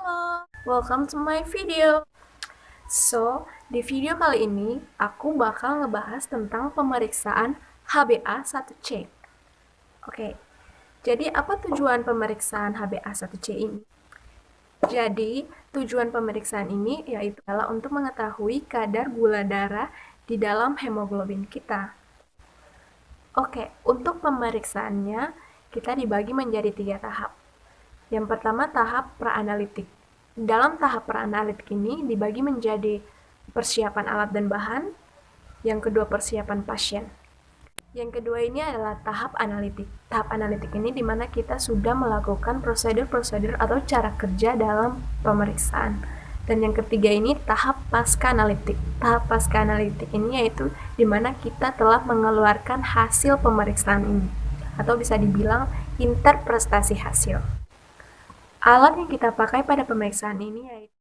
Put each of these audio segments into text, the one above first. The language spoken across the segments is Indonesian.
Halo, welcome to my video. Di video kali ini aku bakal ngebahas tentang pemeriksaan HbA1c. Oke, jadi apa tujuan pemeriksaan HbA1c ini? Jadi, tujuan pemeriksaan ini yaitu adalah untuk mengetahui kadar gula darah di dalam hemoglobin kita. Oke, untuk pemeriksaannya kita dibagi menjadi 3 tahap. Yang pertama tahap praanalitik. Dalam tahap praanalitik ini dibagi menjadi persiapan alat dan bahan, yang kedua persiapan pasien. Yang kedua ini adalah tahap analitik. Tahap analitik ini di mana kita sudah melakukan prosedur-prosedur atau cara kerja dalam pemeriksaan. Dan yang ketiga ini tahap pasca analitik. Tahap pasca analitik ini yaitu di mana kita telah mengeluarkan hasil pemeriksaan ini, atau bisa dibilang interpretasi hasil. Alat yang kita pakai pada pemeriksaan ini yaitu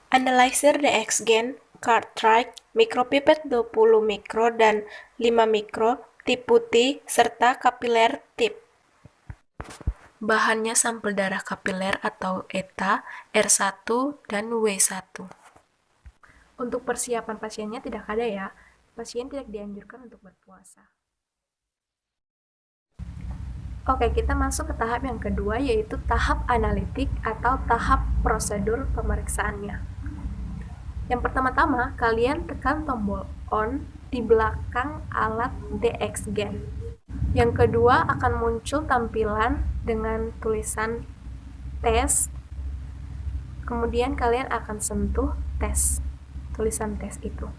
analyzer Dxgen, cartridge, mikropipet 20 mikro dan 5 mikro, tip putih, serta kapiler tip. Bahannya sampel darah kapiler atau ETA, R1, dan W1. Untuk persiapan pasiennya tidak ada ya, pasien tidak dianjurkan untuk berpuasa. Oke, kita masuk ke tahap yang kedua, yaitu tahap analitik atau tahap prosedur pemeriksaannya. Yang pertama-tama, kalian tekan tombol on di belakang alat Dxgen. Yang kedua, akan muncul tampilan dengan tulisan tes. Kemudian kalian akan sentuh tes, tulisan tes itu.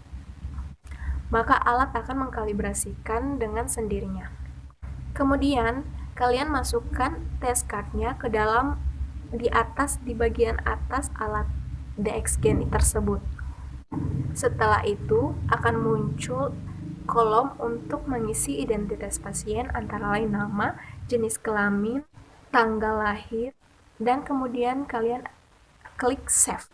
Maka alat akan mengkalibrasikan dengan sendirinya. Kemudian, kalian masukkan test card-nya ke dalam di bagian atas alat Dxgen tersebut. Setelah itu akan muncul kolom untuk mengisi identitas pasien, antara lain nama, jenis kelamin, tanggal lahir, dan kemudian kalian klik save.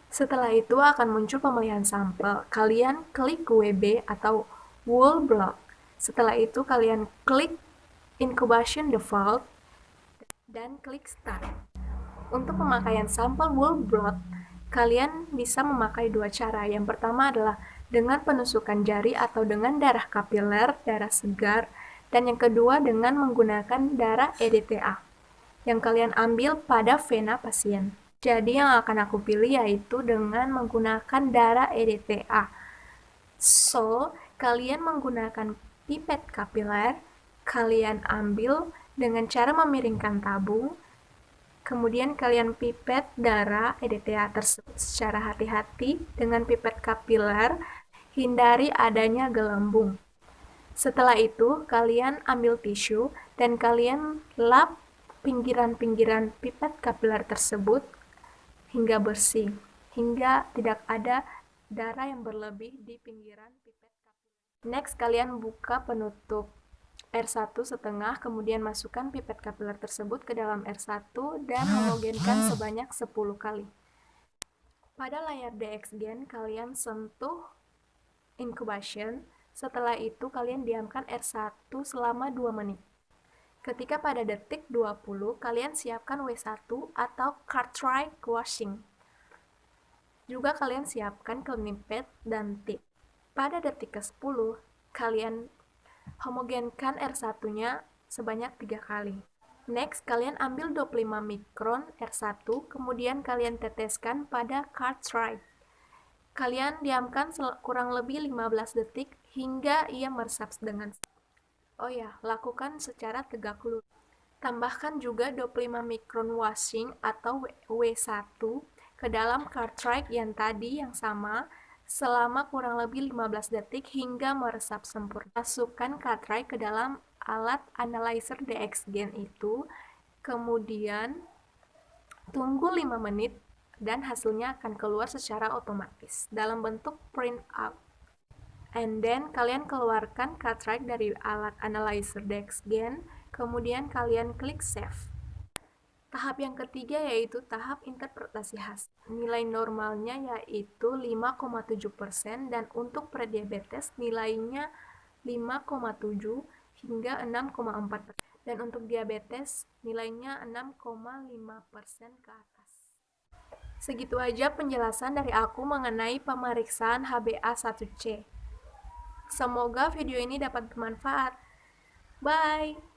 Setelah itu akan muncul pemilihan sampel. Kalian klik WB atau whole blood. Setelah itu kalian klik incubation default dan klik start. Untuk pemakaian sampel whole blood, kalian bisa memakai dua cara. Yang pertama adalah dengan penusukan jari atau dengan darah kapiler, darah segar, dan yang kedua dengan menggunakan darah EDTA yang kalian ambil pada vena pasien. Jadi yang akan aku pilih yaitu dengan menggunakan darah EDTA. Kalian menggunakan pipet kapiler, kalian ambil dengan cara memiringkan tabung, kemudian kalian pipet darah EDTA tersebut secara hati-hati dengan pipet kapiler, hindari adanya gelembung. Setelah itu, kalian ambil tisu dan kalian lap pinggiran-pinggiran pipet kapiler tersebut hingga bersih, hingga tidak ada darah yang berlebih di pinggiran pipet kapiler. Next, kalian buka penutup R1 setengah, kemudian masukkan pipet kapiler tersebut ke dalam R1 dan homogenkan sebanyak 10 kali. Pada layar Dxgen, kalian sentuh incubation, setelah itu kalian diamkan R1 selama 2 menit. Ketika pada detik 20, kalian siapkan W1 atau cartridge washing. Juga kalian siapkan cleaning pad dan tip. Pada detik ke-10, kalian homogenkan R1-nya sebanyak 3 kali. Next, kalian ambil 25 mikron R1, kemudian kalian teteskan pada cartridge. Kalian diamkan kurang lebih 15 detik hingga ia meresap dengan. Lakukan secara tegak lurus. Tambahkan juga 25 mikron washing atau W1 ke dalam cartridge yang tadi yang sama selama kurang lebih 15 detik hingga meresap sempurna. Masukkan cartridge ke dalam alat analyzer Dxgen itu, kemudian tunggu 5 menit dan hasilnya akan keluar secara otomatis dalam bentuk print out. And then kalian keluarkan cartridge dari alat analyzer Dxgen, kemudian kalian klik save. Tahap yang ketiga yaitu tahap interpretasi hasil. Nilai normalnya yaitu 5,7% dan untuk prediabetes nilainya 5,7 hingga 6,4%. Dan untuk diabetes nilainya 6,5% ke atas. Segitu aja penjelasan dari aku mengenai pemeriksaan HbA1c. Semoga video ini dapat bermanfaat. Bye!